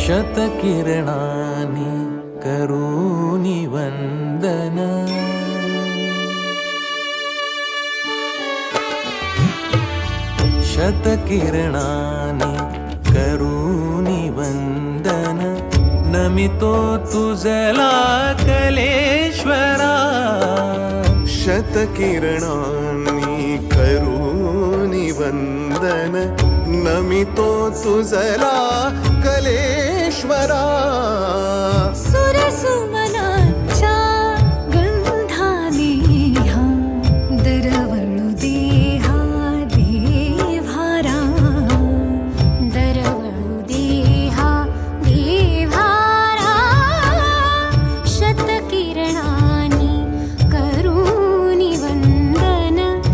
शतकिरणानि करोमि वन्दन शतकिरणानि करोमि वन्दन नमितो तुझला कलेश्वरा शतकिरणानि करोमि वन्दन नमितो तुझला कलेश्वरा सुरसुमनाच्या गंधाने हा दरवळू दे